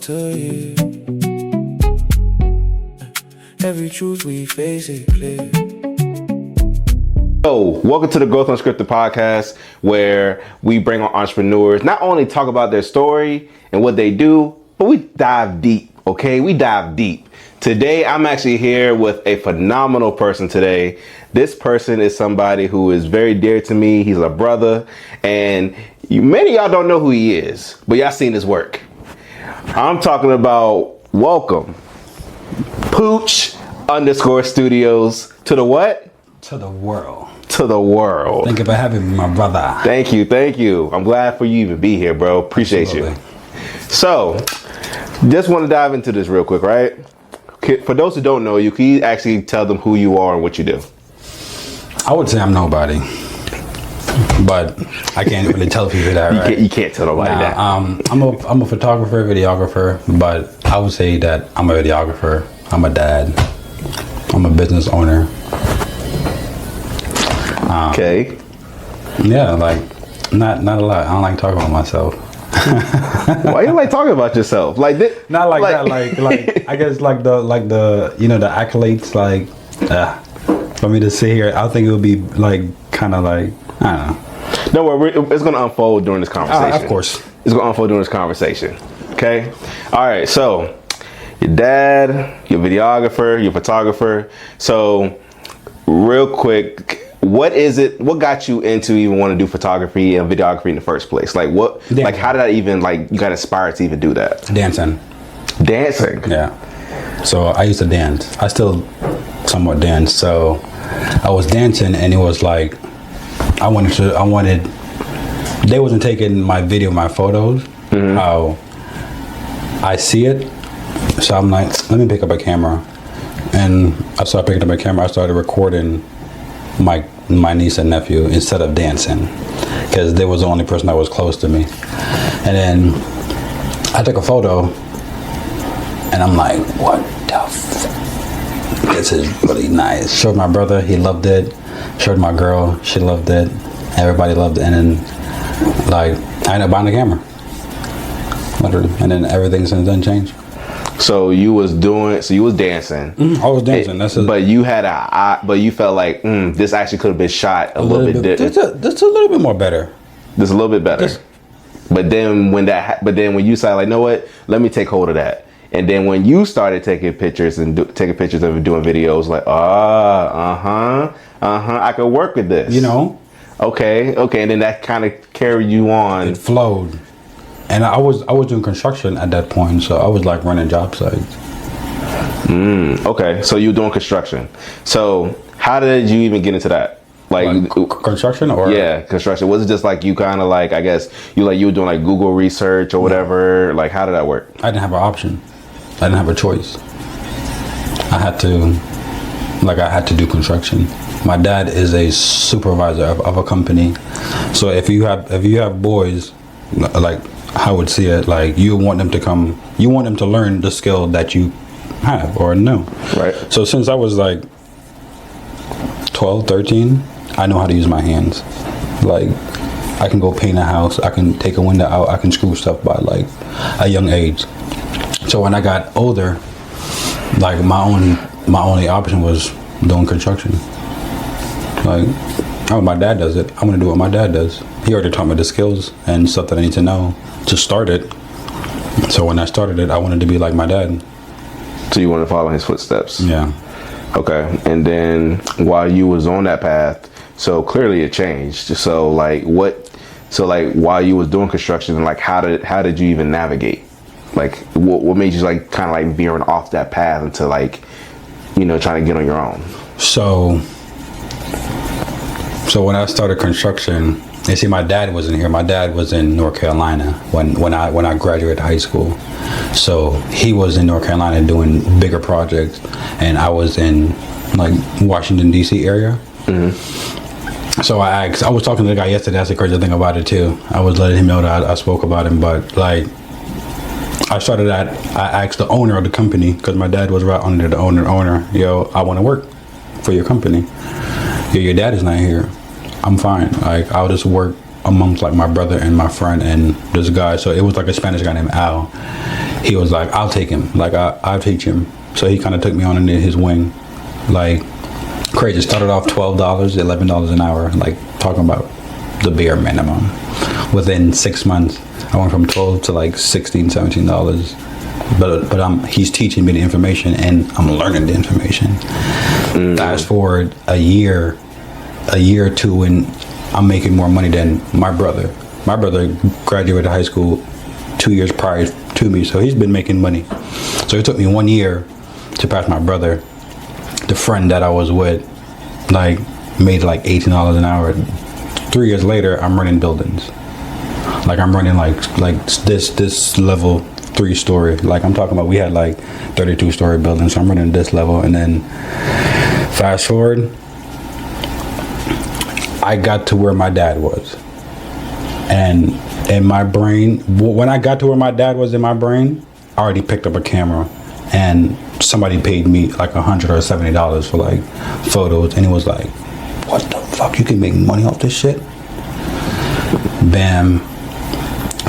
to you. Every truth we face it clear. So, welcome to the Growth Unscripted podcast, where we bring on entrepreneurs, not only talk about their story and what they do, but we dive deep, okay? We dive deep. Today, I'm actually here with a phenomenal person today. This person is somebody who is very dear to me. He's a brother, and many of y'all don't know who he is, but y'all seen his work. I'm talking about welcome Pooch _studios to the what? To the world. To the world. Thank you for having me, my brother. Thank you. I'm glad for you even be here, bro. Appreciate Absolutely. you. So, just want to dive into this real quick, right? For those who don't know you, can you actually tell them who you are and what you do? I would say I'm nobody, but I can't really tell people that, right? You can't tell nobody that. I'm a photographer, videographer, but I would say that I'm a videographer. I'm a dad. I'm a business owner. Okay. Yeah, like not a lot. I don't like talking about myself. Why you like talking about yourself? Like this? Not like that. Like I guess like the the accolades. Like for me to sit here, I think it would be like kind of like I don't know. Don't worry, it's gonna unfold during this conversation. Of course, it's gonna unfold during this conversation. Okay. All right. So your dad, your videographer, your photographer. So real quick. What is it? What got you into even want to do photography and videography in the first place? Like what? Dancing. Like how did that even you got inspired to even do that? Dancing. Yeah. So I used to dance. I still somewhat dance. So I was dancing, and it was like I wanted. They wasn't taking my video, my photos, how I see it. So I'm like, let me pick up a camera, and I started picking up a camera. I started recording my niece and nephew instead of dancing, because they was the only person that was close to me. And then I took a photo, and I'm like, what the this is really nice. Showed my brother, he loved it. Showed my girl, she loved it. Everybody loved it. And then like I ended up buying the camera, literally. And then everything since then changed. So you was dancing. I was dancing. But you had but you felt like this actually could have been shot a little bit different. That's a little bit more better. Just a little bit better. But then when you started like, know what? Let me take hold of that. And then when you started taking pictures and taking pictures of doing videos, like I could work with this. You know. Okay. And then that kind of carried you on. It flowed. And I was doing construction at that point, so I was like running job sites. Okay, so you were doing construction. So how did you even get into that? Like construction or? Yeah, construction. Was it just like you kind of like, I guess you were doing like Google research or whatever? Like how did that work? I didn't have an option. I didn't have a choice. I had to do construction. My dad is a supervisor of a company, so if you have boys, like I would see it, like you want them to learn the skill that you have or know. Right. So since I was like 12, 13, I know how to use my hands. Like I can go paint a house, I can take a window out, I can screw stuff by like a young age. So when I got older, like my only option was doing construction. Like, oh, my dad does it, I'm gonna do what my dad does. He already taught me the skills and stuff that I need to know to start it. So when I started it, I wanted to be like my dad. So you want to follow his footsteps? Yeah. Okay. And then while you was on that path, so clearly it changed. So while you was doing construction, like how did you even navigate? Like what made you like kind of like veering off that path into like, trying to get on your own? So when I started construction, you see, my dad wasn't here. My dad was in North Carolina when I graduated high school. So he was in North Carolina doing bigger projects, and I was in like Washington D.C. area. So I was talking to the guy yesterday. That's the crazy thing about it too. I was letting him know that I spoke about him, but like I asked the owner of the company, because my dad was right under the owner, yo, I want to work for your company. Yo, your dad is not here. I'm fine. Like I'll just work amongst like my brother and my friend and this guy. So it was like a Spanish guy named Al. he was like, I'll take him. Like, I'll teach him. So he kind of took me on into his wing. Like, crazy. Started off $12, $11 an hour. Like, talking about the bare minimum. Within 6 months, I went from 12 to like $16, $17. But he's teaching me the information, and I'm learning the information. Fast forward a year or two, and I'm making more money than my brother. My brother graduated high school 2 years prior to me, so he's been making money. So it took me 1 year to pass my brother. The friend that I was with, like, made like $18 an hour. 3 years later, I'm running buildings. Like, I'm running like this level 3-story. Like, I'm talking about, we had like 32-story buildings. So I'm running this level, and then fast forward, I got to where my dad was. And in my brain, when I got to where my dad was in my brain, I already picked up a camera, and somebody paid me like $100 or $70 for like photos, and it was like, what the fuck, you can make money off this shit? Bam.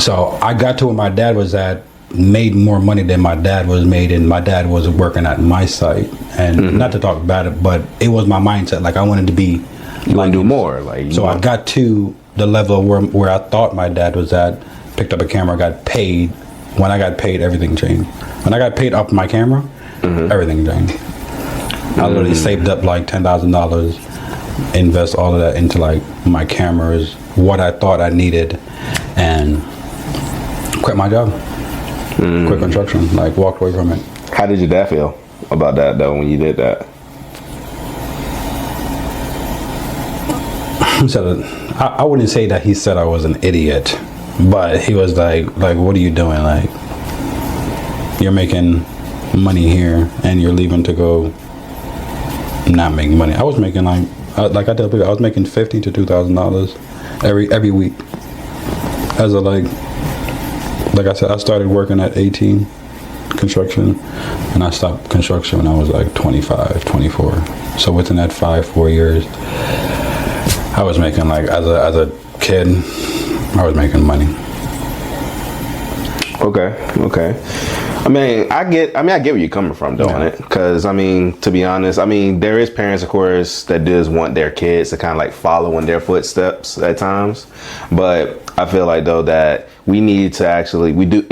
So I got to where my dad was at, made more money than my dad was made, and my dad was working at my site. And not to talk about it, but it was my mindset. Like, I wanted to be, you want to do more. Like, so I got to the level where I thought my dad was at, picked up a camera, got paid. When I got paid, everything changed. When I got paid off my camera, everything changed. I literally saved up like $10,000, invest all of that into like my cameras, what I thought I needed, and quit my job. Quit construction, like, walked away from it. How did your dad feel about that though when you did that? So I wouldn't say that he said I was an idiot, but he was like, what are you doing? Like, you're making money here and you're leaving to go not make money. I was making like I tell people, I was making $50,000 to $2,000 every week. As a like I said, I started working at 18, construction, and I stopped construction when I was like 25, 24. So within that 4 years, I was making, like, as a kid, I was making money. Okay. I mean, I get where you're coming from doing it. Because, I mean, to be honest, I mean, there is parents, of course, that does want their kids to kind of like follow in their footsteps at times. But I feel like, though, that we need to actually, we do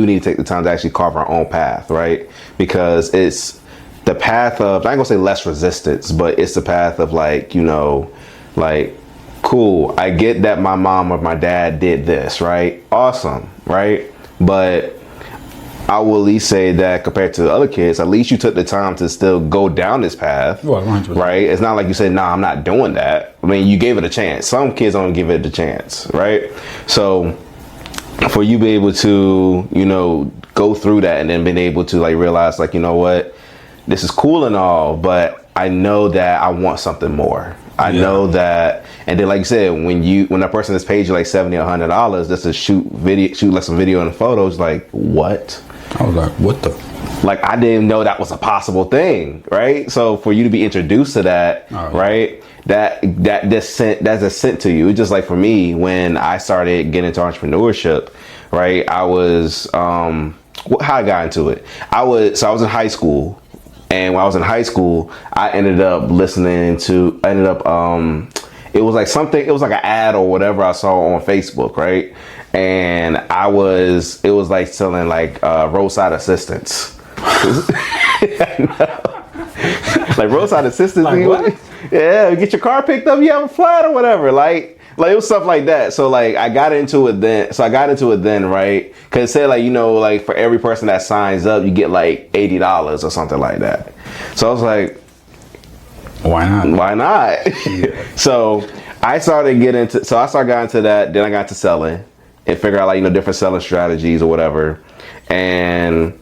need to take the time to actually carve our own path, right? Because it's the path of, I ain't gonna say less resistance, but it's the path of, like, you know, like, cool, I get that my mom or my dad did this, right? Awesome, right? But I will at least say that compared to other kids, at least you took the time to still go down this path, right? It's not like you said, nah, I'm not doing that. I mean, you gave it a chance. Some kids don't give it a chance, right? So for you to be able to, you know, go through that and then being able to like realize, like, you know what, this is cool and all, but I know that I want something more. I know that, and then like you said, when a person has paid you like $70 or $100 just to shoot like some video and photos, like, what? I was like, what the? Like, I didn't know that was a possible thing, right? So for you to be introduced to that, right? That's sent to you. It's just like for me, when I started getting into entrepreneurship, right? I was how I got into it. I was in high school. And when I was in high school, I ended up it was like an ad or whatever I saw on Facebook, right? And it was like selling like roadside assistance. Like roadside assistance. Like what? Yeah, get your car picked up, you have a flat or whatever. Like it was stuff like that. So like I got into it then, right? Cause it said like, you know, like for every person that signs up, you get like $80 or something like that. So I was like, why not? Yeah. So I started getting into that. Then I got to selling and figure out like, you know, different selling strategies or whatever. And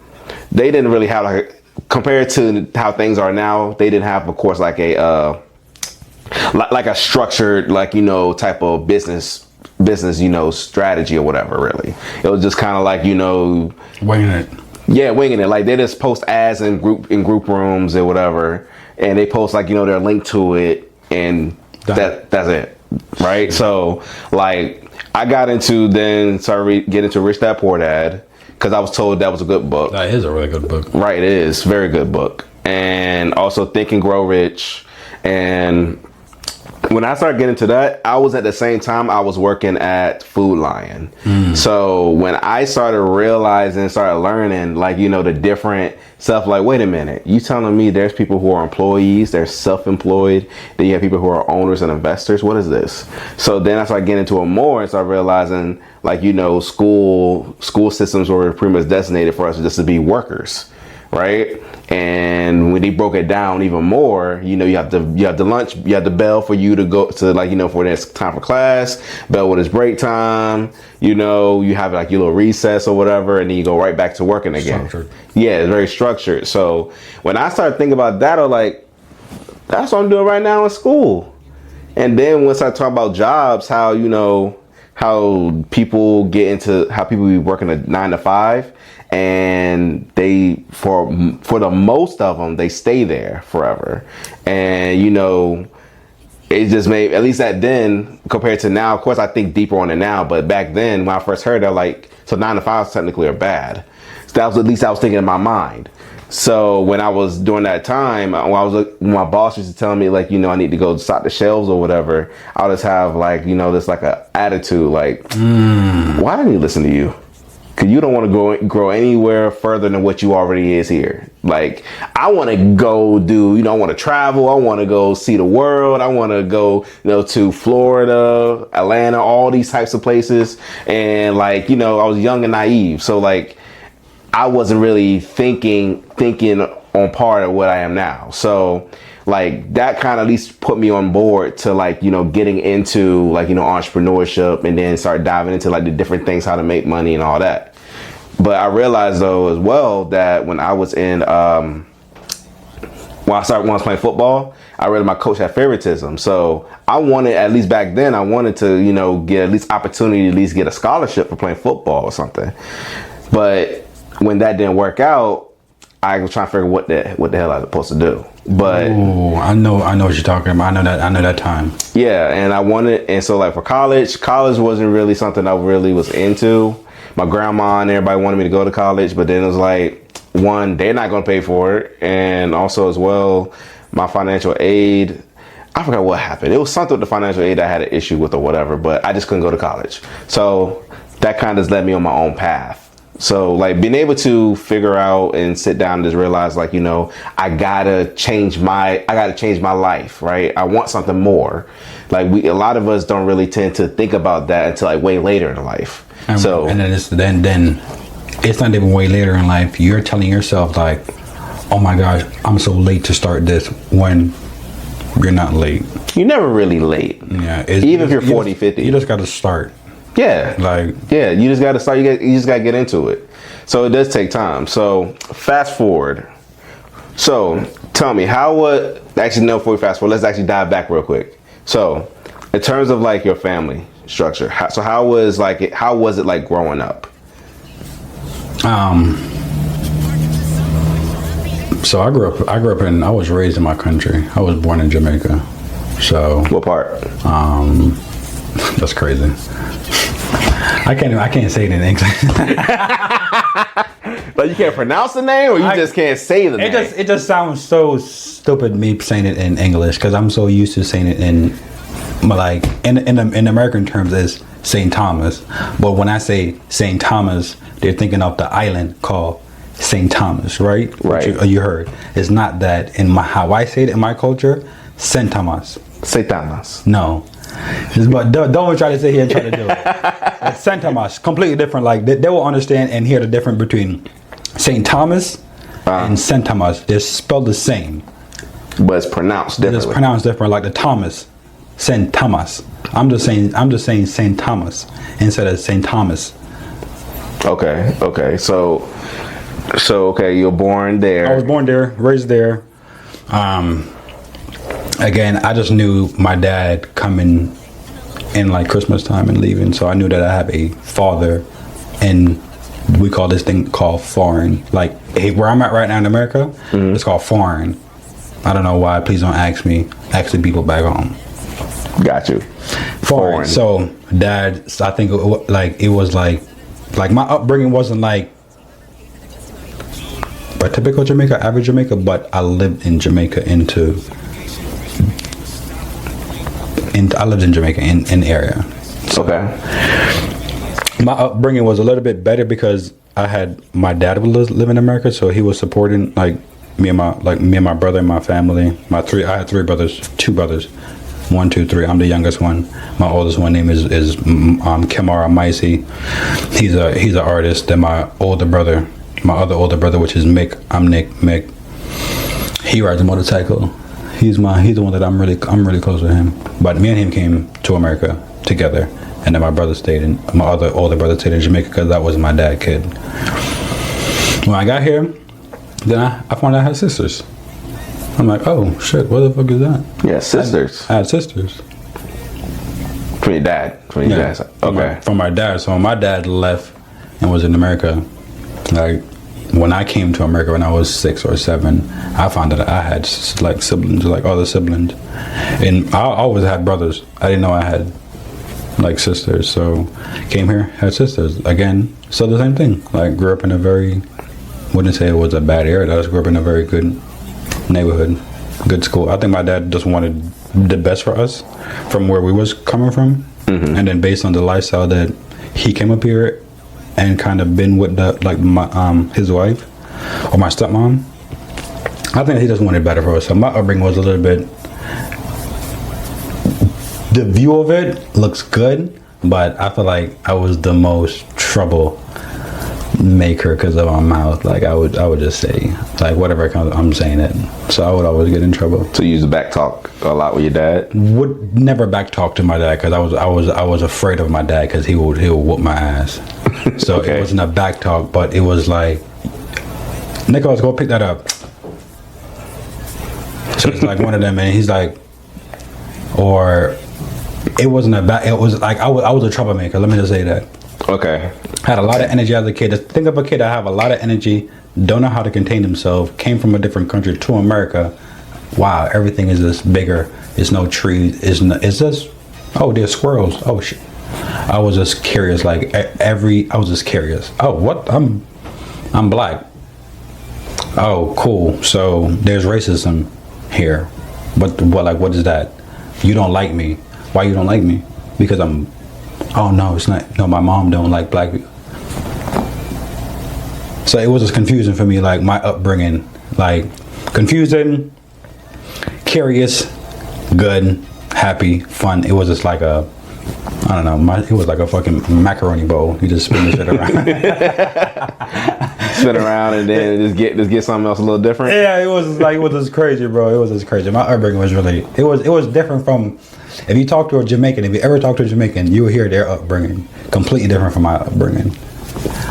they didn't really have like, compared to how things are now, they didn't have, of course, like a structured, like, you know, type of business, you know, strategy or whatever, really. It was just kind of like, you know, winging it. Yeah, winging it. Like they just post ads in group rooms or whatever, and they post like, you know, their link to it, and that's it, right? So like I started getting into Rich Dad Poor Dad, because I was told that was a good book. That is a really good book. Right, it is. Very good book. And also Think and Grow Rich. And when I started getting into that, I was at the same time I was working at Food Lion. So when I started realizing, started learning, like, you know, the different stuff, like, wait a minute, you telling me there's people who are employees, they're self-employed, then you have people who are owners and investors, what is this? So then I started getting into it more and started realizing, like, you know, school systems were pretty much designated for us just to be workers, right? And when they broke it down even more, you know, you have the lunch, you have the bell for you to go to, like, you know, for this time for class, bell when it's break time, you know, you have like your little recess or whatever, and then you go right back to working again. Structured. Yeah, it's very structured. So when I started thinking about that, I was like, that's what I'm doing right now in school. And then once I talk about jobs, how, you know, how people be working a 9 to 5, and they, for the most of them, they stay there forever. And, you know, it just made, at least that then compared to now, of course I think deeper on it now, but back then when I first heard that, like, so 9 to 5s technically are bad. So that was, at least I was thinking in my mind. So when I was during that time, when my boss used to tell me, like, you know, I need to go stock the shelves or whatever, I'll just have, like, you know, this like a attitude, like, why didn't you listen to you? Because you don't want to grow anywhere further than what you already is here. Like, I want to go do, you know, I want to travel. I want to go see the world. I want to go, you know, to Florida, Atlanta, all these types of places. And, like, you know, I was young and naive. So, like, I wasn't really thinking on part of what I am now. So, like, that kind of at least put me on board to, like, you know, getting into, like, you know, entrepreneurship, and then start diving into, like, the different things, how to make money and all that. But I realized, though, as well, that when I was in, when I was playing football, I realized my coach had favoritism. So I wanted, at least back then, I wanted to, you know, get at least opportunity to at least get a scholarship for playing football or something. But when that didn't work out, I was trying to figure what the hell I was supposed to do. But ooh, I know what you're talking about. I know that time. Yeah, and so, like, for college wasn't really something I really was into. My grandma and everybody wanted me to go to college, but then it was like, one, they're not going to pay for it, and also as well, my financial aid, I forgot what happened. It was something with the financial aid I had an issue with or whatever, but I just couldn't go to college. So that kind of just led me on my own path. So, like, being able to figure out and sit down and just realize, like, you know, I gotta change my life, right? I want something more. Like, a lot of us don't really tend to think about that until, like, way later in life. And then it's not even way later in life. You're telling yourself, like, oh my gosh, I'm so late to start this, when you're not late. You're never really late. Yeah. Even if you're 40, 50. You just got to start. Yeah. Like, yeah, you just got to start. You just got to get into it. So it does take time. So fast forward. So tell me, before we fast forward, let's actually dive back real quick. So in terms of, like, your family structure, how was it like growing up? So I was raised in my country. I was born in Jamaica. So What part? That's crazy. I can't say it in English. Like, you can't pronounce the name, or you just can't say the name? It just sounds so stupid, me saying it in English, because I'm so used to saying it in American terms as St. Thomas. But when I say St. Thomas, they're thinking of the island called St. Thomas, right? Right. You heard. It's not that how I say it in my culture, St. Thomas. St. Thomas. No. But don't try to sit here and try to do it. St. Thomas, completely different. Like, they will understand and hear the difference between St. Thomas and St. Thomas. They're spelled the same, but it's pronounced differently. It's pronounced different, like the Thomas, St. Thomas. I'm just saying St. Thomas instead of St. Thomas. Okay. So okay, you're born there. I was born there, raised there. Again, I just knew my dad coming in, like, Christmas time and leaving, so I knew that I have a father, and we call this thing called foreign. Like, where I'm at right now in America, it's called foreign. I don't know why. Please don't ask me. Ask the people back home. Got you. Foreign. So, dad, I think it was like my upbringing wasn't like a typical Jamaica, average Jamaica, but I lived in Jamaica I lived in Jamaica in the area. So Okay. my upbringing was a little bit better because I had my dad was live in America, so he was supporting me and my brother and my family. I had two brothers. 1, 2, 3. I'm the youngest one. My oldest one name is Kemara Maisi. He's an artist. Then my other older brother, which is Mick. I'm Mick. He rides a motorcycle. He's the one that I'm really close with him. But me and him came to America together, and then my other older brother stayed in Jamaica because that was my dad kid. When I got here, then I found out I had sisters. I'm like, oh shit, what the fuck is that? Yeah, sisters. I had sisters. From your dad. From your dad's side. Okay. From my dad. So when my dad left and was in America, like when I came to America when I was 6 or 7, I found that I had like siblings, like other siblings, and I always had brothers. I didn't know I had like sisters. So came here, had sisters again. So the same thing. Like grew up in a wouldn't say it was a bad area. I just grew up in a very good neighborhood, good school. I think my dad just wanted the best for us from where we was coming from, and then based on the lifestyle that he came up here and kind of been with his wife or my stepmom. I think he just wanted better for us. So my upbringing was a little bit. The view of it looks good, but I feel like I was the most trouble maker because of my mouth. Like I would just say like whatever comes, I'm saying it. So I would always get in trouble. So you used to back talk a lot with your dad? Would never back talk to my dad because I was afraid of my dad because he would whoop my ass. So Okay. It wasn't a back talk, but it was like, Nicholas, go pick that up. So it's like one of them, and he's like, or it wasn't a back. It was like I was a troublemaker. Let me just say that. Okay. Had a lot of energy as a kid. Just think of a kid that have a lot of energy, don't know how to contain himself, came from a different country to America. Wow, everything is just bigger. It's no trees. It's just, oh, there's squirrels. Oh shit. I was just curious. I was just curious. Oh, what? I'm black. Oh, cool. So there's racism here. What is that? You don't like me. Why you don't like me? Because oh no, it's not. No, my mom don't like black people. So it was just confusing for me, like my upbringing, like confusing, curious, good, happy, fun. It was just like it was like a fucking macaroni bowl. You just spin the shit around. Spin around and then just get something else a little different. Yeah, it was just crazy, bro. It was just crazy. My upbringing was really, it was different from, if you talk to a Jamaican, if you ever talk to a Jamaican, you will hear their upbringing completely different from my upbringing.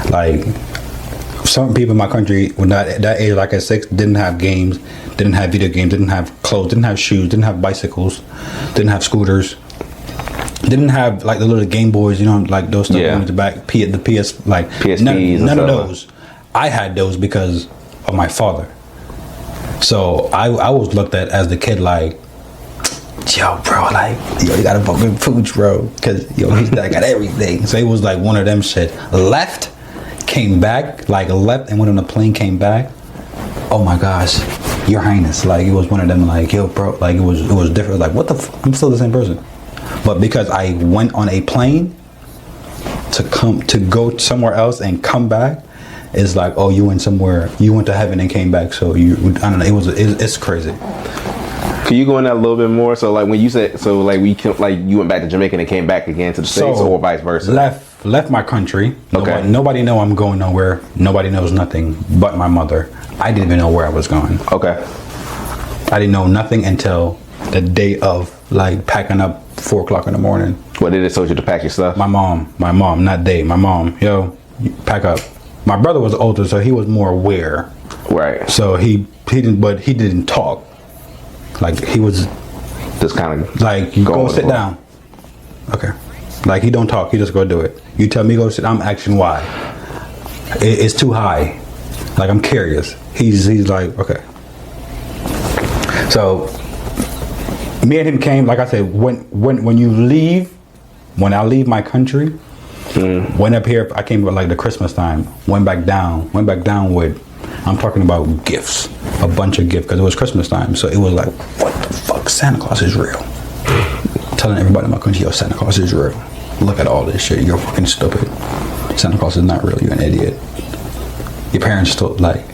Like some people in my country, when that age, like at 6, didn't have games, didn't have video games, didn't have clothes, didn't have shoes, didn't have bicycles, didn't have scooters, didn't have like the little Game Boys, like those stuff in the back, the PS, like PSPs. None of those. I had those because of my father. So I was looked at as the kid like, yo, bro, like, yo, you gotta fucking pooch, bro, because yo, he's got everything. So it was like one of them shit. Left, came back, like left and went on a plane, came back. Oh my gosh, Your Highness. Like it was one of them. Like, yo, bro, like it was different. Like, what the? I'm still the same person. But because I went on a plane to go somewhere else and come back, it's like, oh, you went somewhere, you went to heaven and came back. So I don't know. It's crazy. Can you go in that a little bit more? So like when you said, so like you went back to Jamaica and came back again to the States, or vice versa? Left my country. Okay. Nobody know I'm going nowhere. Nobody knows nothing but my mother. I didn't even know where I was going. Okay. I didn't know nothing until the day of, like packing up 4 o'clock in the morning. What did it told you to pack your stuff? My mom, not they. My mom, yo, pack up. My brother was older, so he was more aware. Right. So he didn't talk. Like he was just kind of like, go sit down. Okay. Like he don't talk. He just go do it. You tell me go sit. I'm asking why. It's too high. Like I'm curious. He's like, okay. So me and him came. Like I said, when you leave, when I leave my country, went up here. I came with like the Christmas time. Went back down with I'm talking about gifts, a bunch of gifts, because it was Christmas time. So it was like, what the fuck? Santa Claus is real. Telling everybody in my country, yo, Santa Claus is real. Look at all this shit. You're fucking stupid. Santa Claus is not real. You're an idiot. Your parents told, like,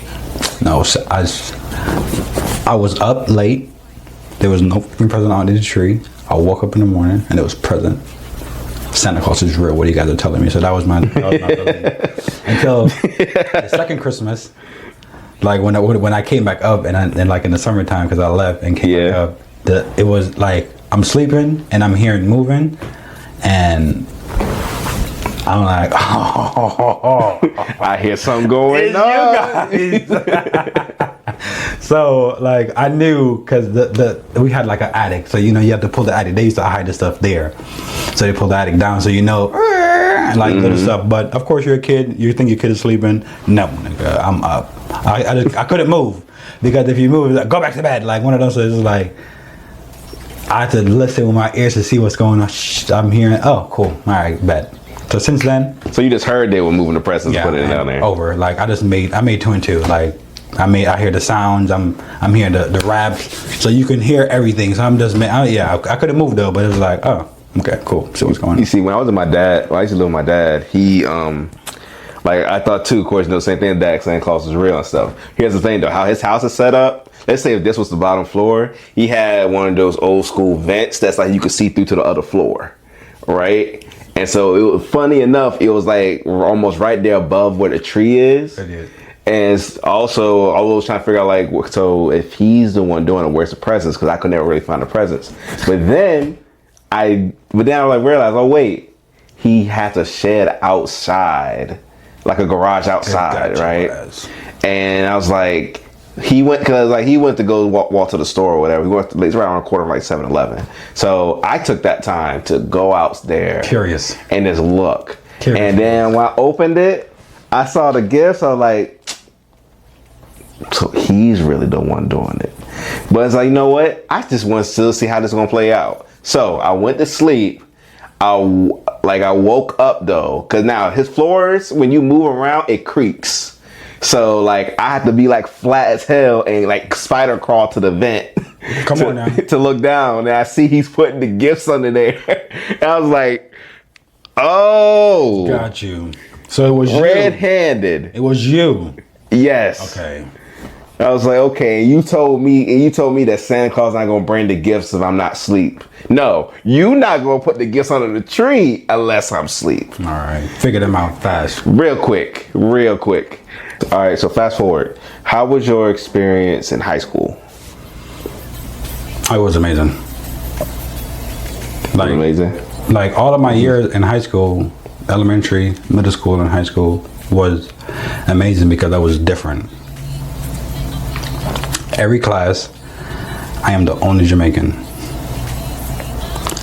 no, I was up late. There was no fucking present under the tree. I woke up in the morning and there was present. Santa Claus is real. What you guys are telling me? So that was my belief. Until the second Christmas, like when I came back up and like in the summertime, because I left and came back up, it was like I'm sleeping and I'm hearing moving, and I'm like, I hear something going on. You guys. So like I knew, because we had like an attic, so you have to pull the attic. They used to hide the stuff there, so they pulled the attic down, so like little stuff. But of course, you're a kid. You think your kid is sleeping? No, nigga, I'm up. I couldn't move, because if you move, it's like, go back to bed. Like one of those. So it's like I had to listen with my ears to see what's going on. Shh, I'm hearing. Oh, cool. All right, bet. So since then, so you just heard they were moving the presents, putting it down there. Over. Like I made 2 and 2. Like I hear the sounds. I'm hearing the raps. So you can hear everything. So I'm just I couldn't move though, but it was like, oh, okay, cool. So what's going on? You see, when I was with my dad, I used to live with my dad. He like I thought too. Of course, the same thing. That Santa Claus is real and stuff. Here's the thing though, how his house is set up. Let's say if this was the bottom floor, he had one of those old school vents that's like you could see through to the other floor, right? And so it was funny enough. It was like almost right there above where the tree is. I did. And also, I was trying to figure out like, so if he's the one doing it, where's the presents? Because I could never really find the presents. But then I like realized, oh wait, he has a shed outside, like a garage outside, right? And I was like, he went to go walk to the store or whatever. It's right around the corner of like 7-Eleven. So I took that time to go out there, curious, and just look. Curious. And then when I opened it, I saw the gifts. I was like, so he's really the one doing it. But it's like, you know what? I just want to still see how this is gonna play out. So I went to sleep. I woke up though, because now his floors, when you move around, it creaks. So like I had to be like flat as hell and like spider crawl to the vent. Come on now. To look down, and I see he's putting the gifts under there. And I was like, oh, got you. So it was red-handed. It was you. Yes. Okay. I was like, okay, and you told me that Santa Claus not gonna bring the gifts if I'm not asleep. No, you not gonna put the gifts under the tree unless I'm asleep. All right, figure them out fast. Real quick. All right, so fast forward. How was your experience in high school? It was amazing. Like all of my years in high school, elementary, middle school, and high school was amazing because I was different. Every class, I am the only Jamaican.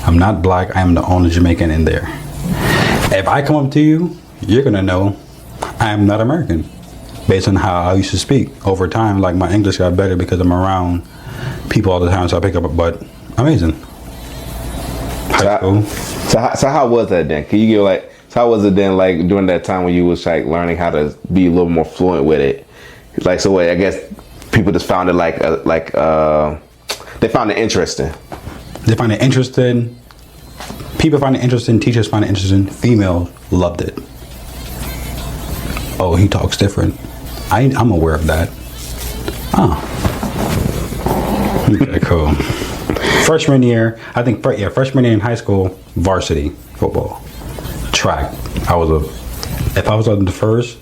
I'm not black, I am the only Jamaican in there. If I come up to you, you're gonna know I am not American. Based on how I used to speak. Over time, like my English got better because I'm around people all the time, so I pick up, but amazing. High school. So how was that then? Can you give like, so how was it then like during that time when you was like learning how to be a little more fluent with it? Like, so I guess people just found it they found it interesting. They find it interesting. People find it interesting. Teachers find it interesting. Females loved it. Oh, he talks different. I'm aware of that. Oh. Okay, cool. Freshman year, I think, freshman year in high school, varsity football, track. If I was on the first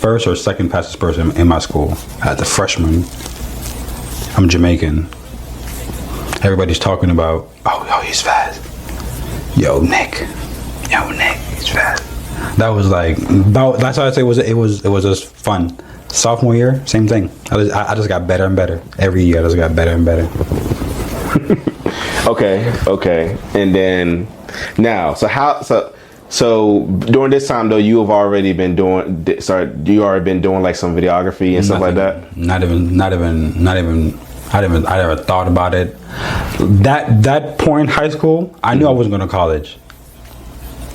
or second fastest person in my school, at the freshman, I'm Jamaican. Everybody's talking about, oh, he's fast. Yo, Nick, he's fast. That was like, that's how I say it was just fun. Sophomore year, same thing. I just got better and better. Every year I just got better and better. Okay. And then now, so during this time though, you have already been doing like some videography and stuff like that? Not even. I never thought about it. That point in high school, I knew I wasn't going to college.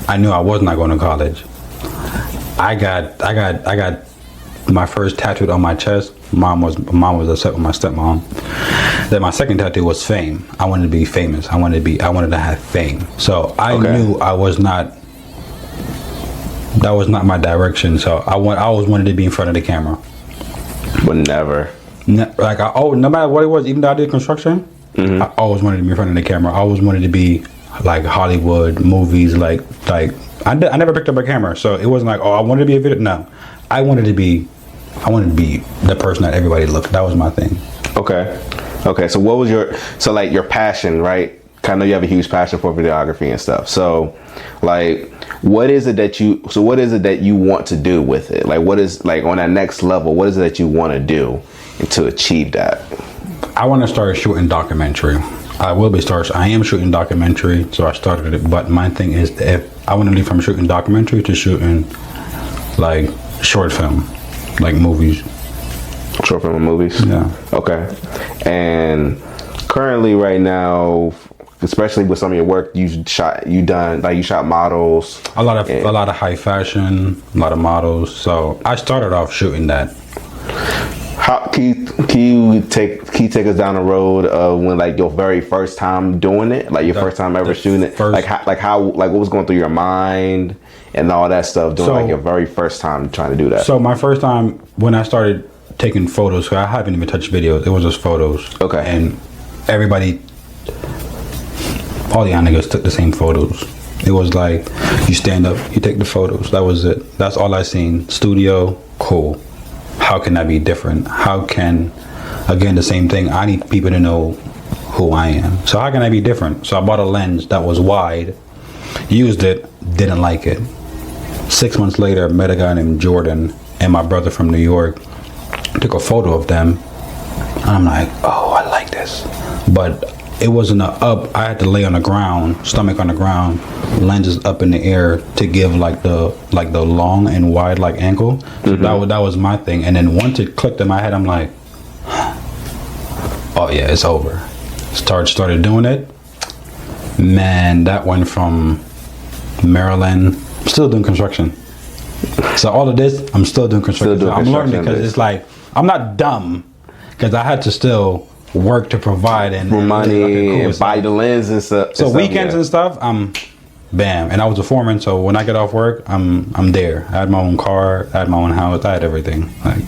I knew I was not going to college. I got my first tattoo on my chest, mom was upset with my stepmom. Then my second tattoo was fame. I wanted to be famous. I wanted to have fame. So I knew that was not my direction. So I always wanted to be in front of the camera. But never. No matter what it was, even though I did construction, I always wanted to be in front of the camera. I always wanted to be like Hollywood movies, like I never picked up a camera, so it wasn't like, oh, I wanted to be a video. No, I wanted to be the person that everybody looked. That was my thing. Okay. So what was your passion, right? I know you have a huge passion for videography and stuff. So, like, what is it that you want to do with it? Like, what is, like, on that next level? What is it that you want to do to achieve that? I want to start shooting documentary. I am shooting documentary, so I started it. But my thing is, if I want to leave from shooting documentary to shooting like short film, like movies. Short film and movies. Yeah. Okay. And currently, right now, especially with some of your work, you shot models. A lot of high fashion, a lot of models. So I started off shooting that. How can you take us down the road of when, like, your very first time doing it, like your first time ever shooting it, what was going through your mind and all that stuff, like your very first time trying to do that? So my first time when I started taking photos, so I haven't even touched videos. It was just photos. Okay. And everybody, all the young niggas took the same photos. It was like, you stand up, you take the photos. That was it. That's all I seen. Studio, cool. How can that be different? How can, again, the same thing. I need people to know who I am. So how can I be different? So I bought a lens that was wide, used it, didn't like it. 6 months later, I met a guy named Jordan and my brother from New York. Took a photo of them. And I'm like, oh, I like this. But it wasn't up. I had to lay on the ground, stomach on the ground, lenses up in the air to give like the long and wide like angle. So that was my thing. And then once it clicked in my head, I'm like, oh yeah, it's over. Started doing it. Man, that went from Maryland. I'm still doing construction. So all of this, I'm still doing construction. I'm learning because it's like, I'm not dumb because I had to still work to provide and money and buy the lens and stuff. So weekends and stuff, bam. And I was a foreman, so when I get off work, I'm there. I had my own car, I had my own house, I had everything. Like,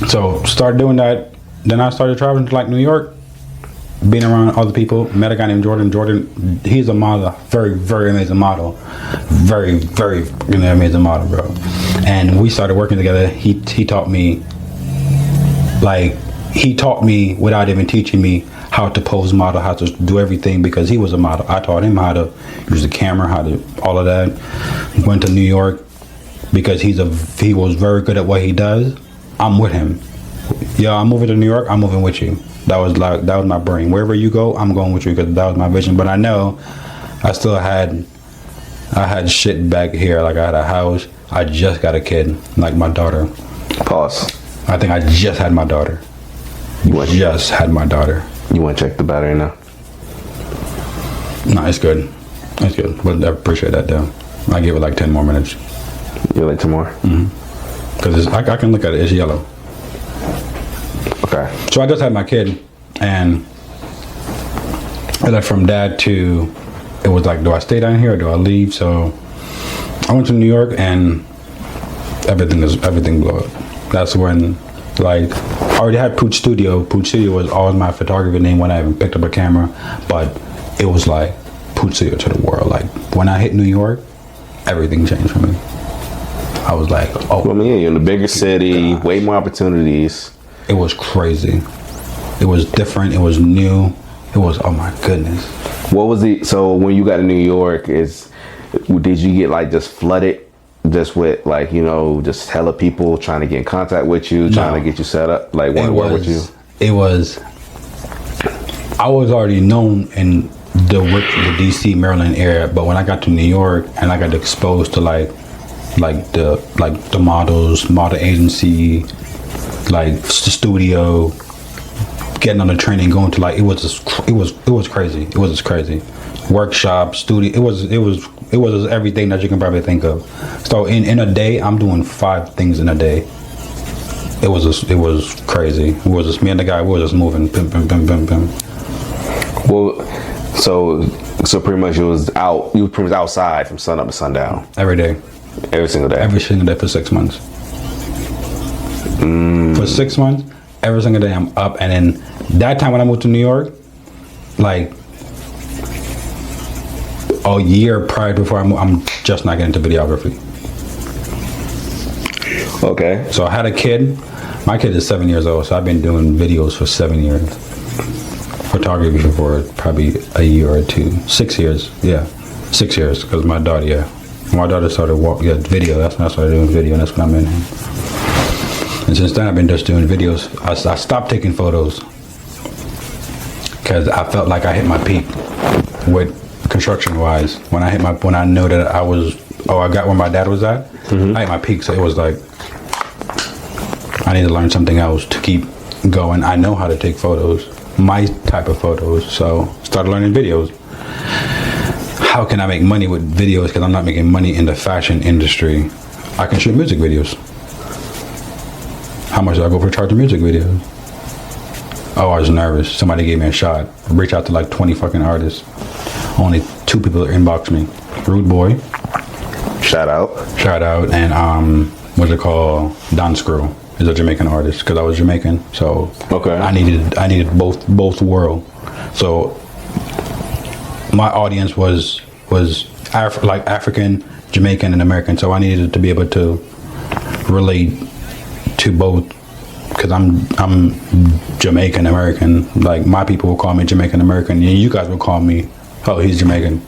so started doing that. Then I started traveling to like New York, being around other people. Met a guy named Jordan. Jordan, he's a model, very, very amazing model, very, very amazing model, bro. And we started working together. He taught me, like. He taught me without even teaching me how to pose model, how to do everything because he was a model. I taught him how to use the camera, how to all of that. Went to New York because he was very good at what he does. I'm with him. Yeah, I'm moving to New York. I'm moving with you. That was my brain. Wherever you go, I'm going with you because that was my vision. But I know I had shit back here. Like I had a house. I just got a kid, like my daughter. Pause. I think I just had my daughter. Just had my daughter. You want to check the battery now? No, it's good. It's good. But I appreciate that, though. I give it like 10 more minutes. You like 10 more? Mm-hmm. Because I can look at it. It's yellow. Okay. So I just had my kid, and I left from dad to, it was like, do I stay down here or do I leave? So I went to New York, and everything blew up. That's when, like, I already had Pooch Studio. Pooch Studio was always my photography name when I even picked up a camera, but it was like Pooch Studio to the world. Like when I hit New York, everything changed for me. I was like, oh. Well, yeah, you're in a bigger city, way more opportunities. It was crazy. It was different. It was new. It was, oh my goodness. What was so when you got to New York, did you get like just flooded? Just with like, just hella people trying to get in contact with you, trying to get you set up, like want to work with you? I was already known in the DC, Maryland area, but when I got to New York and I got exposed to like the models, model agency, like studio, getting on the train and going to like, it was crazy. It was just crazy. Workshop, studio, it was just everything that you can probably think of. So in a day, I'm doing 5 things in a day. It was crazy. It was just me and the guy. We were just moving, pim, pim, pim, pim, pim. Well, so pretty much you was pretty much outside from sun up to sundown. Every day. Every single day. Every single day for 6 months. For 6 months, every single day I'm up. And then that time when I moved to New York, like a year prior before I moved, I'm just not getting into videography. Okay. So I had a kid. My kid is 7 years old, so I've been doing videos for 7 years. Photography for probably a year or 2. 6 years, yeah. 6 years, because my daughter started video. That's when I started doing video, and that's when I'm in. And since then, I've been just doing videos. I stopped taking photos because I felt like I hit my peak with construction-wise. When I know that I got where my dad was at. I hit my peak, so it was like I need to learn something else to keep going. I know how to take photos, my type of photos, so started learning videos. How can I make money with videos? Because I'm not making money in the fashion industry. I can shoot music videos. How much do I go for charging music videos? Oh, I was nervous. Somebody gave me a shot. Reach out to like 20 fucking artists. Only 2 people inboxed me. Rude Boy. Shout out. And what's it called? Don Screw is a Jamaican artist because I was Jamaican. So okay. I needed both world. So my audience was African, Jamaican, and American. So I needed to be able to relate to both because I'm Jamaican American. Like my people will call me Jamaican American, and you guys will call me, oh, he's Jamaican,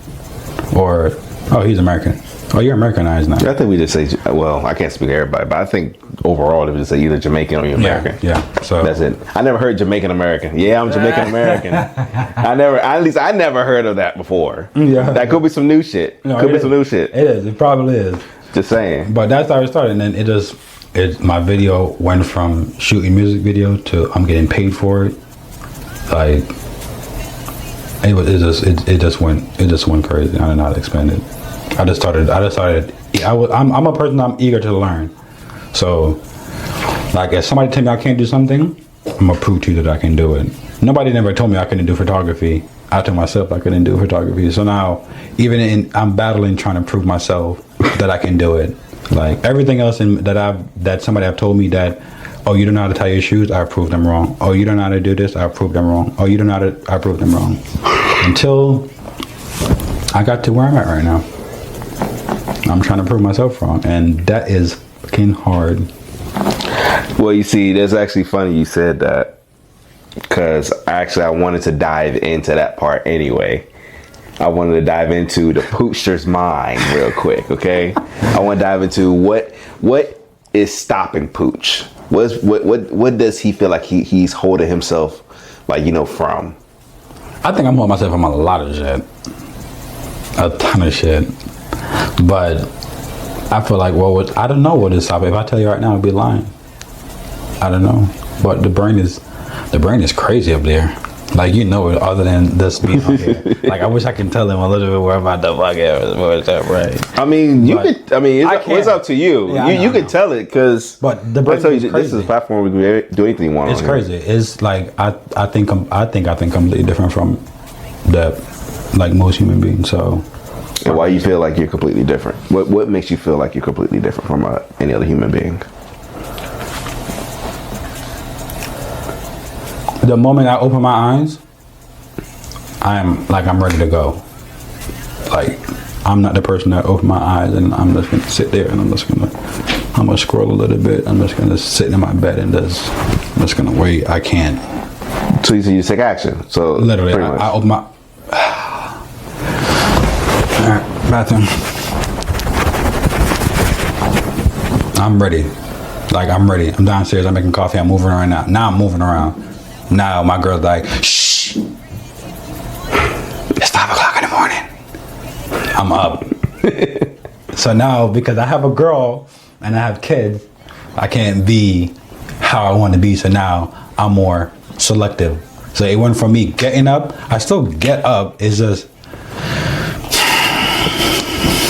or oh, he's American. Oh, you're Americanized now. I think we just say, well, I can't speak to everybody, but I think overall, we just say either Jamaican or you're American. Yeah. So that's it. I never heard Jamaican American. Yeah, I'm Jamaican American. I never heard of that before. Yeah. That could be some new shit. No, could be some new shit. It is. It probably is. Just saying. But that's how it started, and then my video went from shooting music video to I'm getting paid for it. Like it just went crazy. I don't know how to explain it. I'm a person, I'm eager to learn. So like if somebody tell me I can't do something, I'm gonna prove to you that I can do it. Nobody never told me I couldn't do photography. I told myself I couldn't do photography. So now I'm battling trying to prove myself that I can do it. Like everything else that somebody have told me that, oh, you don't know how to tie your shoes, I proved them wrong. Oh, you don't know how to do this, I proved them wrong. Oh, you don't know how to, I proved them wrong. Until I got to where I'm at right now. I'm trying to prove myself wrong, and that is fucking hard. Well, you see, that's actually funny you said that, because actually I wanted to dive into that part anyway. I wanted to dive into the pooster's mind real quick, okay? I want to dive into what is stopping Pooch. What does he feel like he's holding himself, like, from? I think I'm holding myself from a lot of shit, a ton of shit. But I feel like, I don't know what is stopping. If I tell you right now, I'd be lying. I don't know. But the brain is crazy up there. Like, other than this being on here. Like, I wish I could tell him a little bit more about the fuck what's up, right? I mean, it's up to you. Yeah, you can tell it, because. But the brain is crazy. This is a platform where we can do anything you want. It's crazy. Here. It's like I think completely different from most human beings. So. And why you feel like you're completely different? What makes you feel like you're completely different from any other human being? The moment I open my eyes, I'm ready to go. Like, I'm not the person that open my eyes and I'm just gonna sit there and I'm gonna scroll a little bit. I'm just gonna sit in my bed and I'm just gonna wait. I can't. So you take action. So literally, I open my. Bathroom. I'm ready. I'm ready. I'm downstairs. I'm making coffee. I'm moving around now. Now I'm moving around. Now my girl's like, shh. It's 5 o'clock in the morning. I'm up. So now, because I have a girl and I have kids, I can't be how I want to be. So now I'm more selective. So it went from me getting up. I still get up. It's just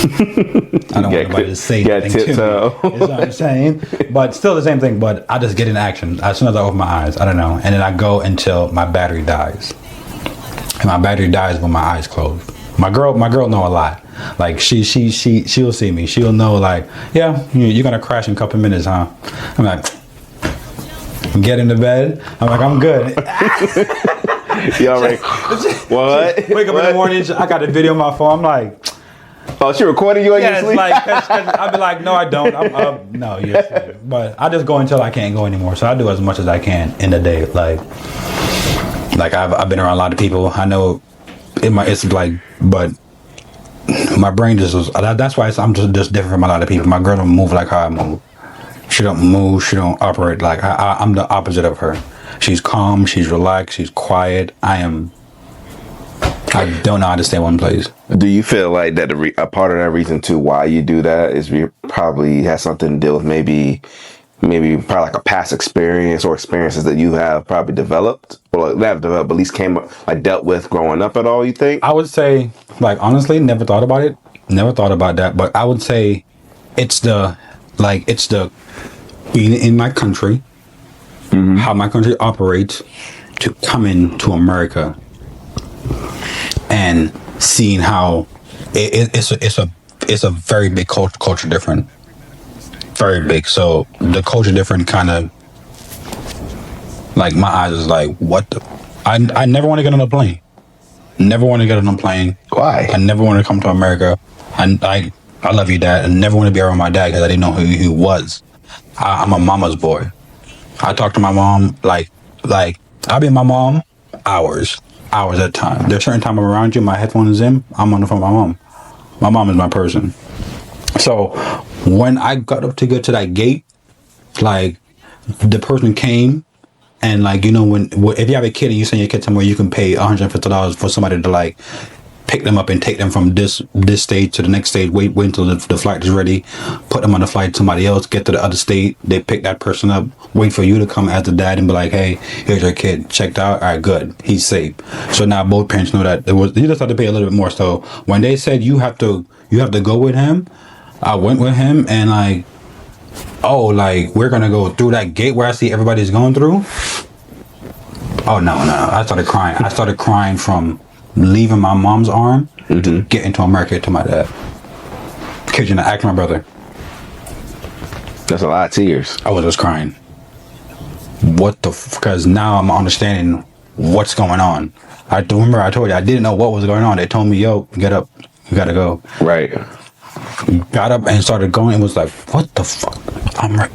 I don't want anybody to say anything to me. You know what I'm saying? But still the same thing. But I just get in action as soon as I open my eyes. I don't know, and then I go until my battery dies. And my battery dies when my eyes close. My girl know a lot. Like she'll see me. She'll know like, yeah, you're gonna crash in a couple minutes, huh? I'm like, get into bed. I'm like, I'm good. You already what? Wake up in the morning. I got a video on my phone. I'm like, oh, she recording you on your sleep? Like, cause I'd be like, no, I don't. I'm up. No, you're asleep. But I just go until I can't go anymore. So I do as much as I can in the day. Like I've been around a lot of people. I know it's like, but my brain just was, that's why I'm just different from a lot of people. My girl don't move like how I move. She don't move. She don't operate like I'm the opposite of her. She's calm. She's relaxed. She's quiet. I don't know how to stay in one place. Do you feel like that a part of that reason too why you do that is probably has something to do with maybe probably like a past experience or experiences that you have probably developed or like, not developed, but at least came up, like dealt with growing up at all, you think? I would say, like, honestly, never thought about it. Never thought about that. But I would say it's the being in my country, how my country operates to come into America and seeing how it's a very big culture different. Very big. So the culture different kind of like my eyes is like, what the? I never want to get on a plane. Never want to get on a plane. Why? I never want to come to America. I love you, Dad. I never want to be around my dad because I didn't know who he was. I'm a mama's boy. I talk to my mom like I'll be with my mom hours at a time. There's certain time I'm around you, my headphones in, I'm on the phone with my mom. My mom is my person. So when I got up to get to that gate, like the person came and like, you know, when if you have a kid and you send your kid somewhere, you can pay $150 for somebody to like pick them up and take them from this stage to the next stage, wait until the flight is ready, put them on the flight, somebody else get to the other state, they pick that person up, wait for you to come as the dad and be like, hey, here's your kid, checked out, all right, good, he's safe. So now both parents know that you just have to pay a little bit more. So when they said you have to go with him, I went with him and like, oh, like we're gonna go through that gate where I see everybody's going through. Oh no, I started crying from leaving my mom's arm to get into America to my dad. Kid you not, act my brother. That's a lot of tears. I was just crying. What the because now I'm understanding what's going on. I remember I told you I didn't know what was going on. They told me, yo, get up, you gotta go. Right. Got up and started going. It was like, what the fuck? I'm right.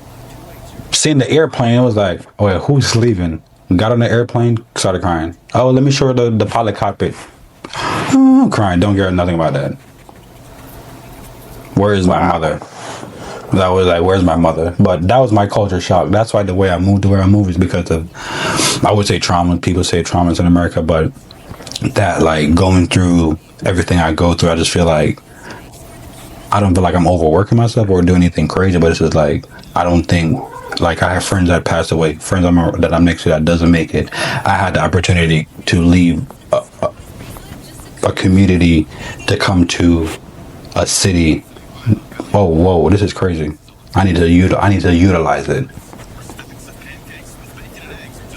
Seeing the airplane, it was like, oh yeah, who's leaving? Got on the airplane, started crying. Oh, let me show her the pilot cockpit. Oh, I'm crying. Don't care nothing about that. Where is my mother? That was like, where's my mother? But that was my culture shock. That's why the way I moved to where I moved is because of, I would say trauma. People say traumas in America, but that like going through everything I go through, I just feel like I don't feel like I'm overworking myself or doing anything crazy, but it's just like, I don't think, like I have friends that passed away, friends that I'm next to that doesn't make it. I had the opportunity to leave a community to come to a city. Whoa, this is crazy. I need to utilize it.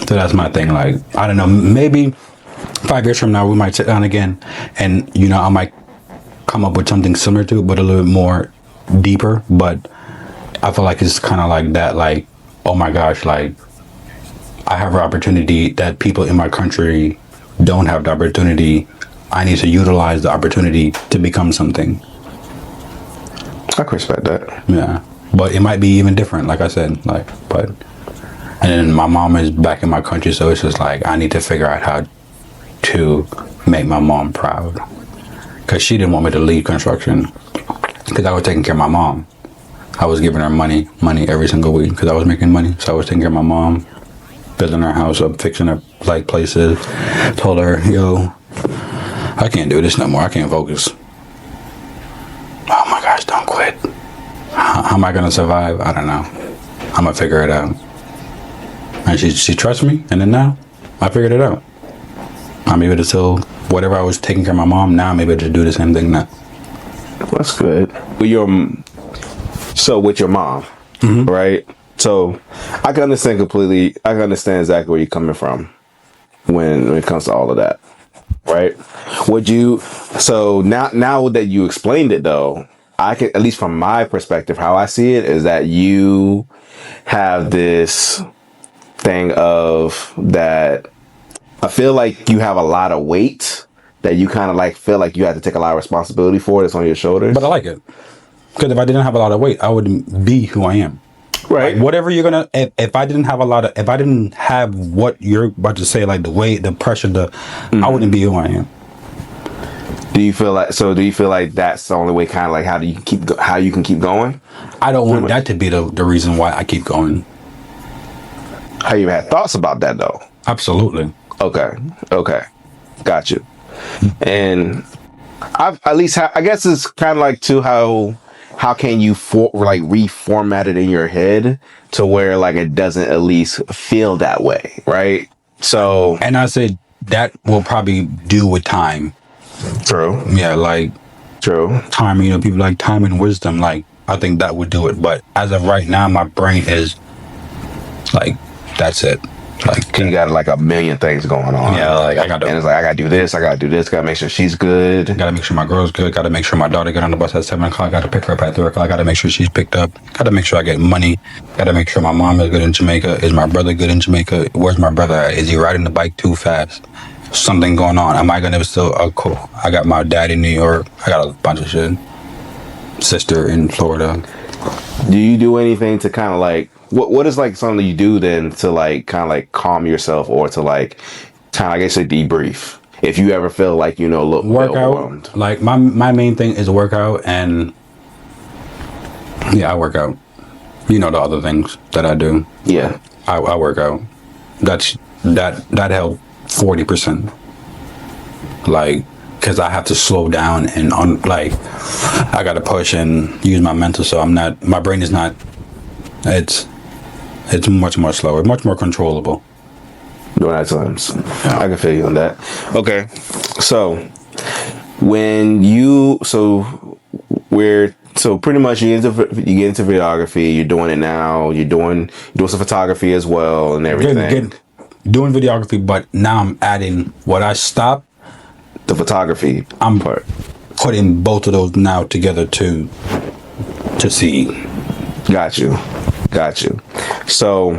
So that's my thing. Like, I don't know, maybe 5 years from now, we might sit down again and, you know, I might come up with something similar to it, but a little bit more deeper. But I feel like it's kind of like that, like, oh my gosh, like I have an opportunity that people in my country don't have the opportunity. I need to utilize the opportunity to become something. I can respect that. Yeah, but it might be even different, like I said, like, but, and then my mom is back in my country, so it's just like, I need to figure out how to make my mom proud. Because she didn't want me to leave construction, because I was taking care of my mom. I was giving her money every single week because I was making money. So I was taking care of my mom, building her house up, fixing her like places. Told her, yo, I can't do this no more. I can't focus. Oh my gosh, don't quit. How am I gonna survive? I don't know. I'm gonna figure it out. And she trusts me, and then now I figured it out. I'm able to still, whatever I was taking care of my mom, now I'm able to do the same thing now. That's good. With your mom, right? So I can understand completely. I can understand exactly where you're coming from when it comes to all of that, right? Would you? So now that you explained it, though, I can, at least from my perspective, how I see it is that you have this thing of that. I feel like you have a lot of weight that you kind of like feel like you have to take a lot of responsibility for. That's on your shoulders. But I like it. Because if I didn't have a lot of weight, I wouldn't be who I am. Right. Like whatever you're gonna, if I didn't have what you're about to say, like the weight, the pressure, I wouldn't be who I am. Do you feel like that's the only way, kind of like how you can keep going? I don't want that to be the reason why I keep going. Have you had thoughts about that though? Absolutely. Okay. Got you. And I guess it's kind of like too how can you reformat it in your head to where like it doesn't at least feel that way, right? So, and I said that will probably do with time. True. Yeah, like true. Time, people like time and wisdom, like I think that would do it. But as of right now, my brain is like, that's it. Like you got like a million things going on. Yeah, like and it's like I gotta do this, gotta make sure she's good. Gotta make sure my girl's good, gotta make sure my daughter get on the bus at 7 o'clock, gotta pick her up at 3 o'clock, gotta make sure she's picked up, gotta make sure I get money, gotta make sure my mom is good in Jamaica, is my brother good in Jamaica, where's my brother at? Is he riding the bike too fast? Something going on. Am I gonna still cool. I got my dad in New York, I got a bunch of shit. Sister in Florida. Do you do anything to kind of like what is like something you do then to like kind of like calm yourself or to like kind of, I guess, a debrief if you ever feel like look workout? Like my main thing is workout, and yeah, I work out. The other things that I do. Yeah, I work out. That helped 40%. Like, because I have to slow down and I gotta push and use my mental. So my brain is not. It's much more slower, much more controllable. During that times, I can feel you on that. Okay, so pretty much you get into videography. You're doing it now. You're doing some photography as well and everything. Doing videography, but now I'm adding what I stopped. The photography. I'm putting both of those now together to see. Got you. So,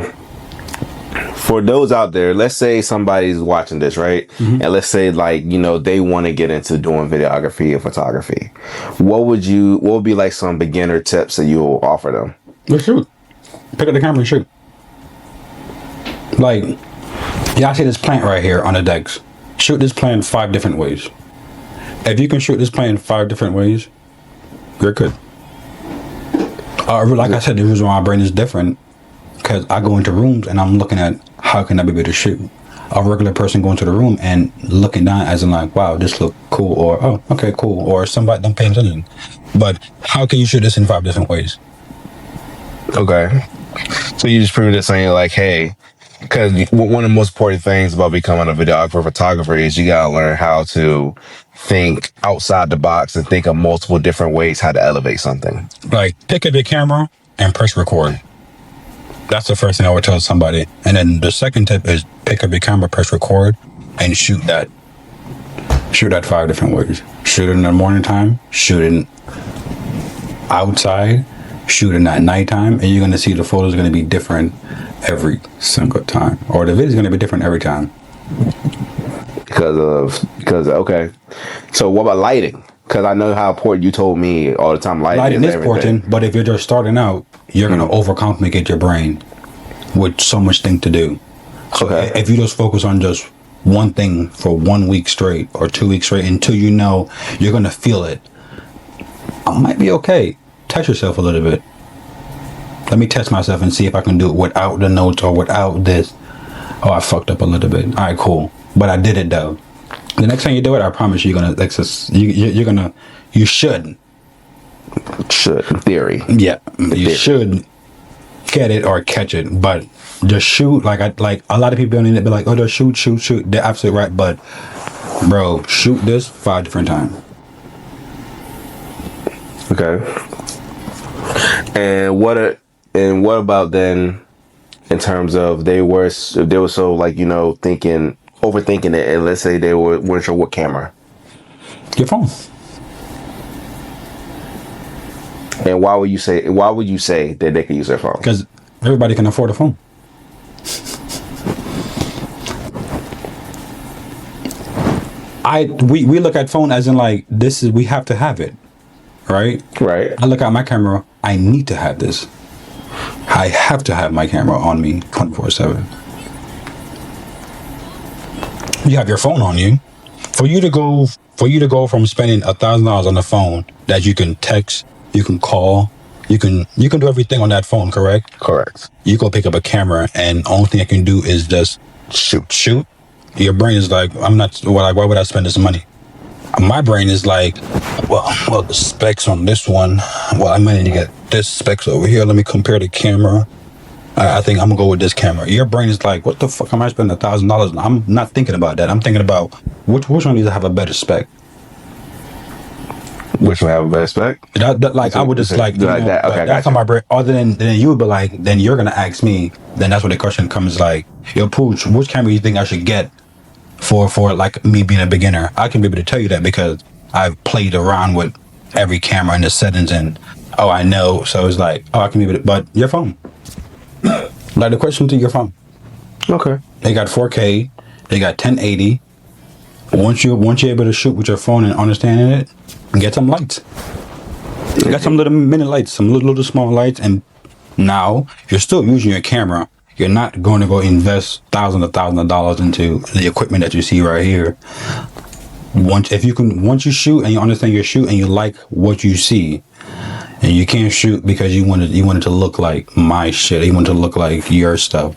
for those out there, let's say somebody's watching this, right? Mm-hmm. And let's say they want to get into doing videography and photography. What would be like some beginner tips that you will offer them? Well, shoot. Pick up the camera and shoot. Like, y'all see this plant right here on the decks. Shoot this plant 5 different ways. If you can shoot this plant 5 different ways, you're good. Like I said, the reason why my brain is different, because I go into rooms and I'm looking at how can I be able to shoot. A regular person going to the room and looking down as in like, wow, this look cool, or oh, okay, cool, or somebody don't pay attention. But how can you shoot this in 5 different ways? Okay. So you just pretty much saying like, hey, because one of the most important things about becoming a videographer, photographer is you gotta learn how to think outside the box and think of multiple different ways how to elevate something. Like pick up your camera and press record. That's the first thing I would tell somebody. And then the second tip is pick up your camera, press record, and shoot that 5 different ways. Shoot it in the morning time, shoot it outside, shoot it at nighttime, and you're gonna see the photos are gonna be different every single time, or the video is going to be different every time because okay. So what about lighting? Because I know how important you told me all the time lighting is important, but if you're just starting out, you're going to overcomplicate your brain with so much thing to do. So if you just focus on just one thing for 1 week straight or 2 weeks straight until you're going to feel it, I might be okay. Test yourself a little bit. Let me test myself and see if I can do it without the notes or without this. Oh, I fucked up a little bit. All right, cool. But I did it though. The next time you do it, I promise you're gonna you should. Should, in theory. Yeah, you should get it or catch it, but just shoot. Like a lot of people on the internet be like, oh, just shoot. They're absolutely right, but bro, shoot this 5 different times. Okay. And what about then in terms of they were so like, you know, overthinking it, and let's say they weren't sure what camera. Your phone. And why would you say that they could use their phone? Because everybody can afford a phone. We look at phone as in like we have to have it, right? Right. I look at my camera. I need to have this. I have to have my camera on me 24/7. You have your phone on you. For you to go from spending $1,000 on the phone that you can text, you can call, you can do everything on that phone, correct? Correct. You go pick up a camera and only thing I can do is just shoot. Your brain is like, why would I spend this money? My brain is like, well, the specs on this one, well, I might need to get this specs over here. Let me compare the camera. I think I'm gonna go with this camera. Your brain is like, what the fuck am I spending $1,000? I'm not thinking about that. I'm thinking about which one needs to have a better spec. Which one have a better spec? I would just like that. Okay, that's how my brain. Other than you would be like, then you're gonna ask me. Then that's where the question comes like, yo, Pooch, which camera do you think I should get for like me being a beginner? I can be able to tell you that because I've played around with every camera and the settings and I know. So it's like, I can be able to, but your phone. Like the question to your phone. Okay. They got 4K. They got 1080. Once you're able to shoot with your phone and understanding it, get some lights. You got some little mini lights, some little small lights, and now you're still using your camera. You're not going to go invest thousands of dollars into the equipment that you see right here. Once you shoot and you understand your shoot and you like what you see, and you can't shoot because you wanted to look like my shit, you want to look like your stuff.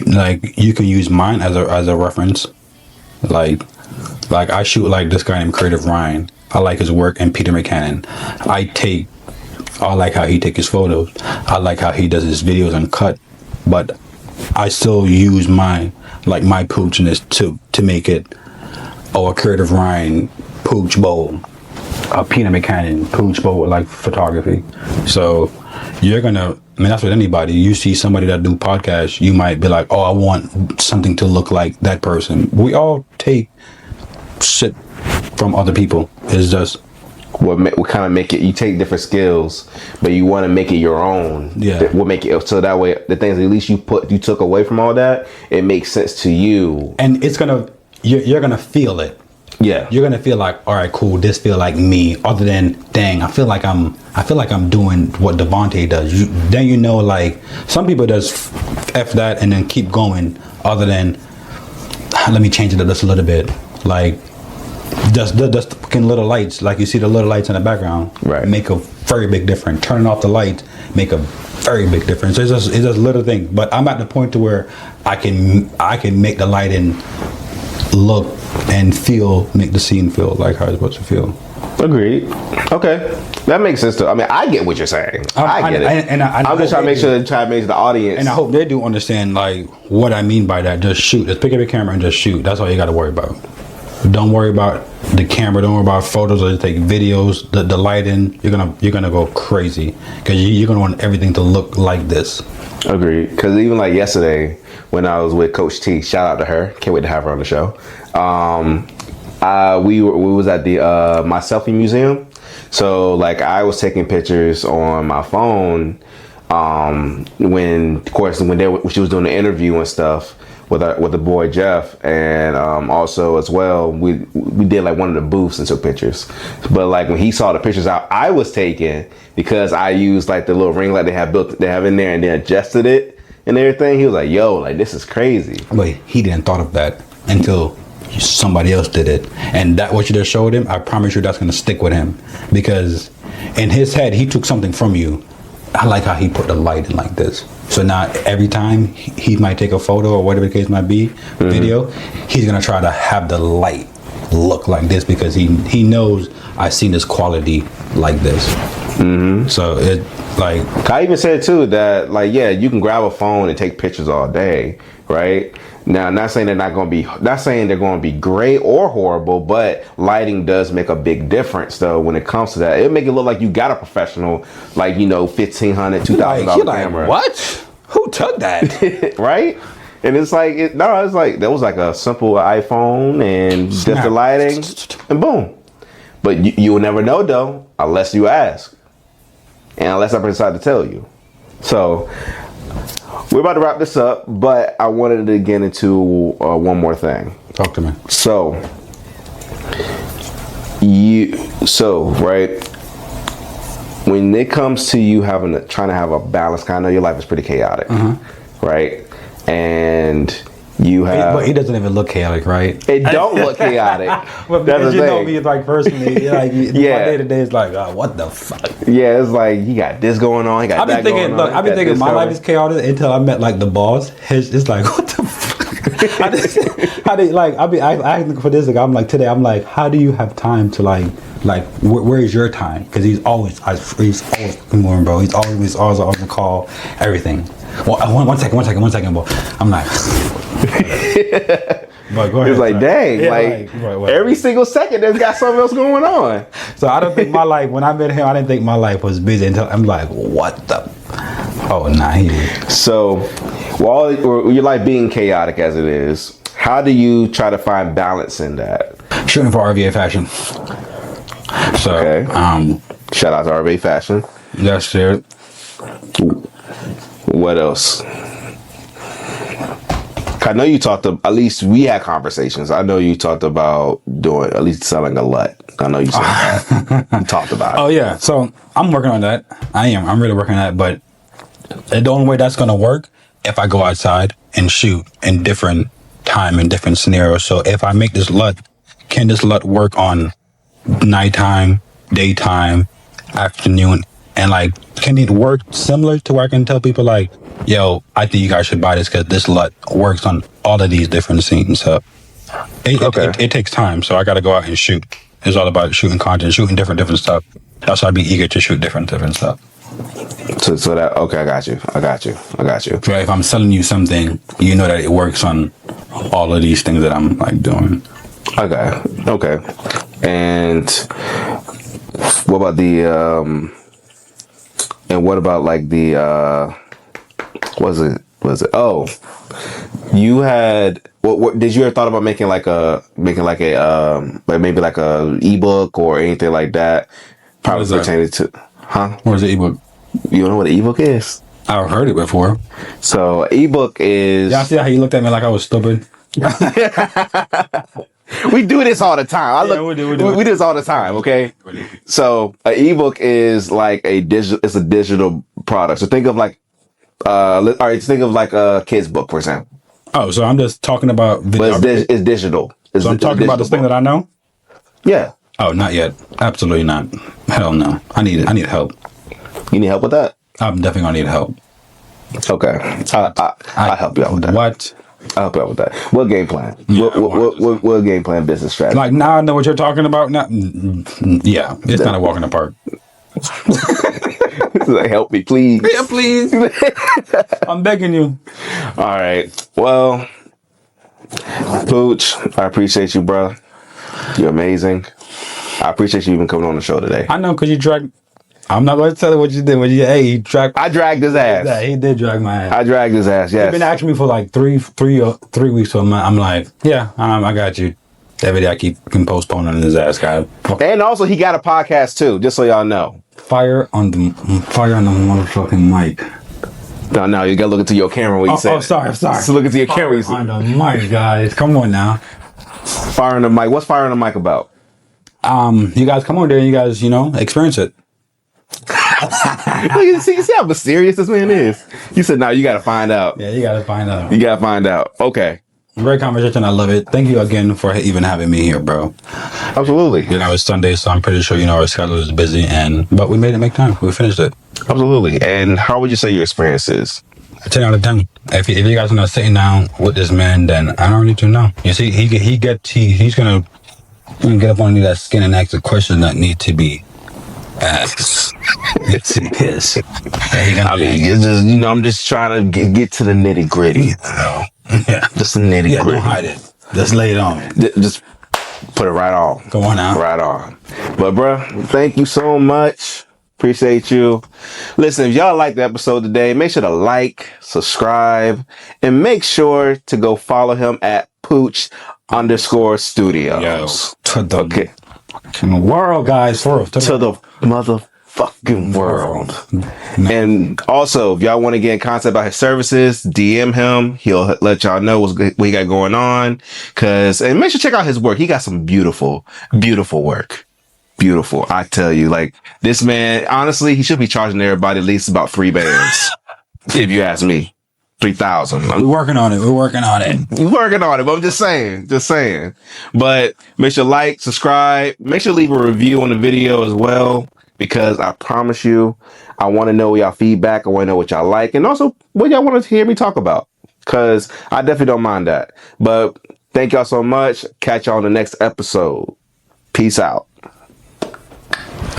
Like you can use mine as a reference. Like I shoot like this guy named Creative Ryan. I like his work, and Peter McCannon. I like how he takes his photos. I like how he does his videos uncut, but I still use my poochness to make it a Creative Ryan pooch bowl, a Peter McCannon pooch bowl like photography. So that's with anybody. You see somebody that do podcasts, you might be like, oh, I want something to look like that person. We all take shit from other people. It's just what kind of make it. You take different skills, but you want to make it your own. Yeah. What make it so that way the things at least you took away from all that, it makes sense to you, and you're gonna feel it. Yeah. You're gonna feel like, all right, cool. This feel like me. Other than, dang, I feel like I'm doing what Devontae does. Then like some people just f that and then keep going. Other than, let me change it up just a little bit. Like just fucking little lights. Like you see the little lights in the background. Right. Make a very big difference. Turning off the light make a very big difference. It's just little thing. But I'm at the point to where I can make the lighting look and make the scene feel like how it's supposed to feel. Agreed. Okay, that makes sense too. I mean, I get what you're saying. I get it. And I'm just trying to make the audience. And I hope they do understand like what I mean by that. Just shoot. Just pick up your camera and just shoot. That's all you got to worry about. Don't worry about the camera. Don't worry about photos or take videos. The lighting. You're gonna go crazy because you're gonna want everything to look like this. Agreed. Because even like yesterday when I was with Coach T, shout out to her. Can't wait to have her on the show. We was at the my selfie museum. So like I was taking pictures on my phone when she was doing the interview and stuff with the boy Jeff, and also as well we did like one of the booths and took pictures. But like when he saw the pictures I was taking, because I used like the little ring light they have in there and then adjusted it and everything, he was like, yo, like this is crazy. But he didn't thought of that until somebody else did it, and that what you just showed him, I promise you that's gonna stick with him, because in his head he took something from you. I like how he put the light in like this. So now every time he might take a photo or whatever the case might be, video, he's gonna try to have the light look like this because he knows I've seen this quality like this. So it like I even said too that like you can grab a phone and take pictures all day, right? Now, not saying they're going to be great or horrible, but lighting does make a big difference though when it comes to that. It make it look like you got a professional, like $1,500, $2,000 camera. What? Who took that? Right? And it's like it's like that was like a simple iPhone and just the lighting and boom. But you will never know though unless you ask. And unless I decide to tell you. So we're about to wrap this up, but I wanted to get into one more thing. Talk to me. So right, when it comes to you trying to have a balance, I know your life is pretty chaotic, right? And you have. But he doesn't even look chaotic, right? It don't look chaotic. But because you know me, like personally, like my day to day is like, what the fuck? Yeah, it's like he got this going on. He got I've been that thinking, going on. look, I've been thinking my life is chaotic until I met like the boss. It's like, what the fuck? I'll be asking for this. Like, I'm like today. I'm like, how do you have time to like where is your time? Because he's always moving, bro. He's always on the call, everything. Well, one second, bro. I'm like, but go ahead. It's like, dang, every single second there's got something else going on. So I don't think my life, when I met him, I didn't think my life was busy until I'm like, what the? Oh, nah, he did. So, while your life being chaotic as it is, how do you try to find balance in that? Shooting for RVA Fashion. So, okay. Shout out to RVA Fashion. That's it. What else? I know you talked at least we had conversations. I know you talked about doing at least selling a LUT. I know you said that. You talked about it. Oh yeah. So I'm working on that. I'm really working on that. But the only way that's gonna work if I go outside and shoot in different time and different scenarios. So if I make this LUT, can this LUT work on nighttime, daytime, afternoon, and like can it work similar to where I can tell people like, yo, I think you guys should buy this because this LUT works on all of these different scenes. So it takes time. So I got to go out and shoot. It's all about shooting content, shooting different stuff. That's why I'd be eager to shoot different stuff. So that, okay, I got you. So if I'm selling you something, you know that it works on all of these things that I'm like doing. Okay. And what about was it? Oh, you had. What did you ever thought about making like a maybe like a ebook or anything like that? Probably pertaining to, huh? Where's the ebook? You don't know what an ebook is? I've heard it before. So ebook is. Y'all see how you looked at me like I was stupid? We do this all the time. We do this all the time. Okay. So an ebook is like it's a digital product. So think of like. Think of like a kid's book, for example. Oh, so I'm just talking about video. But it's digital. So I'm talking about this thing that I know? Yeah. Oh, not yet. Absolutely not. Hell no. I need help. You need help with that? I'm definitely gonna need help. Okay. I'll help you out with that. What? I'll help you out with that. We'll game plan. Yeah, we'll game plan business strategy. Like now I know what you're talking about. Now, yeah, it's not a walk in the park. Like, help me, please. Yeah, please. I'm begging you. All right. Well, Pooch, I appreciate you, bro. You're amazing. I appreciate you even coming on the show today. I know, because you dragged. I'm not going to tell you what you did. He dragged. I dragged his ass. Yeah, he did drag my ass. I dragged his ass, yes. He's been asking me for like three weeks or a month. I'm like, yeah, I got you. Every day I keep postponing his ass, guy. And also, he got a podcast too, just so y'all know. Fire on the motherfucking mic. No, you gotta look into your camera when you say. Oh, sorry. So look into your camera. On the mic, guys. Come on now. Fire on the mic. What's fire on the mic about? You guys come on there and you guys, experience it. You see how mysterious this man is. You said, no, you gotta find out. Yeah, you gotta find out. You gotta find out. Okay. Great conversation. I love it. Thank you again for even having me here, bro. Absolutely. It's Sunday, so I'm pretty sure our schedule is busy, but we made it make time. We finished it. Absolutely. And how would you say your experience is? 10 out of 10. If you guys are not sitting down with this man, then I don't need to know. You see, he's gonna get up on that skin and ask the questions that need to be Yes, it is. Yeah, he gonna I mean, it's just, I'm just trying to get to the nitty gritty. yeah. Just the nitty Yeah, gritty. don't hide it. Just lay it on. Just put it right on. Come on now. Right on. But bruh, thank you so much. Appreciate you. Listen, if y'all like the episode today, make sure to like, subscribe, and make sure to go follow him at Pooch_Studios. To the Okay. fucking world, guys. For real. To the motherfucking world. And also, if y'all want to get in contact about his services, DM him. He'll let y'all know what he got going on. And make sure to check out his work. He got some beautiful, beautiful work. Beautiful. I tell you, like, this man, honestly, he should be charging everybody at least about 3 bands. If you ask me. 3,000. We're working on it. We're working on it. We're working on it, but I'm just saying. But make sure to like, subscribe, make sure to leave a review on the video as well, because I promise you, I want to know y'all feedback. I want to know what y'all like, and also what y'all want to hear me talk about, because I definitely don't mind that. But thank y'all so much. Catch y'all on the next episode. Peace out.